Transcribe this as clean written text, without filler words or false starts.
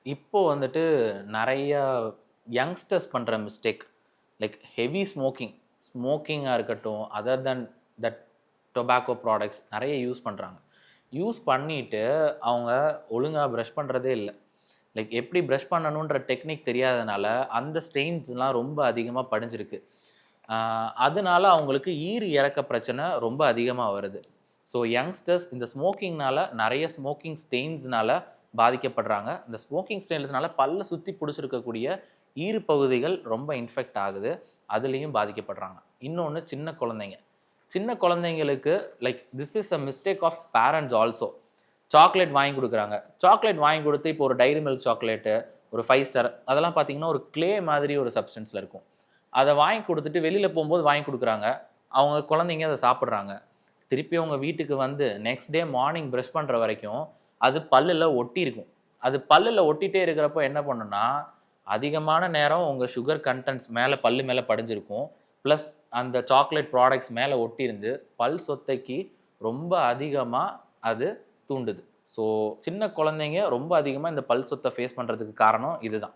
இப்போ வந்துட்டு நெறைய யங்ஸ்டர்ஸ் பண்ற மிஸ்டேக் லைக் ஹெவி ஸ்மோக்கிங்கா இருக்கட்டும், other then that tobacco products நெறைய யூஸ் பண்றாங்க. யூஸ் பண்ணிட்டு அவங்க ஒழுங்கா பிரஷ் பண்றதே இல்ல. லைக் எப்படி பிரஷ் பண்ணணுன்ற டெக்னிக் தெரியாதனால, அந்த ஸ்டெயின்ஸ்லாம் ரொம்ப அதிகமா படிஞ்சிருக்கு. ஆ அதனால அவங்களுக்கு ஈறு இறக்க பிரச்சனை ரொம்ப அதிகமா வருது. ஸோ யங்ஸ்டர்ஸ் இந்த ஸ்மோக்கிங்னால நெறைய ஸ்மோக்கிங் ஸ்டெயின்ஸ்னால பாதிக்கப்படுறாங்க. இந்த ஸ்மோக்கிங் ஸ்டெயின்ஸ்னால பல்ல சுத்தி புடிச்சிருக்கக்கூடிய ஈறு பகுதிகள் ரொம்ப இன்ஃபெக்ட் ஆகுது. அதுலயும் பாதிக்கப்படுறாங்க. இன்னொன்னு சின்ன குழந்தைங்க. சின்ன குழந்தைங்களுக்கு like this is a mistake of parents also. Chocolate வாங்கி குடுக்குறாங்க. சாக்லேட் வாங்கி குடுத்து இப்போ ஒரு டைரி மில்க் சாக்லேட்டு, ஒரு 5 ஸ்டார் அதெல்லாம் பார்த்தீங்கன்னா, ஒரு க்ளே மாதிரி ஒரு சப்ஸ்டன்ஸ்ல இருக்கும். அத வாங்கி குடுத்துட்டு வெளில போம்போது வாங்கி குடுக்குறாங்க. அவங்க குழந்தைங்க அத சாப்பிடுறாங்க. திருப்பி அவங்க வீட்டுக்கு வந்து நெக்ஸ்ட் டே மார்னிங் பிரஷ் பண்ற வரைக்கும், அது பல்லுல ஒட்டியிருக்கும். அது பல்லுல ஒட்டிட்டே இருக்கிறப்போ என்ன பண்ணும்னா, அதிகமான நேரம் உங்க சுகர் கன்டென்ட்ஸ் மேல பல்லு மேல படிஞ்சிருக்கும். பிளஸ் அந்த சாக்லேட் ப்ராடக்ட்ஸ் மேல ஒட்டியிருந்து, பல் சொத்தைக்கு ரொம்ப அதிகமா அது தூண்டுது. ஸோ சின்ன குழந்தைங்க ரொம்ப அதிகமா இந்த பல் சொத்த ஃபேஸ் பண்றதுக்கு காரணம் இதுதான்.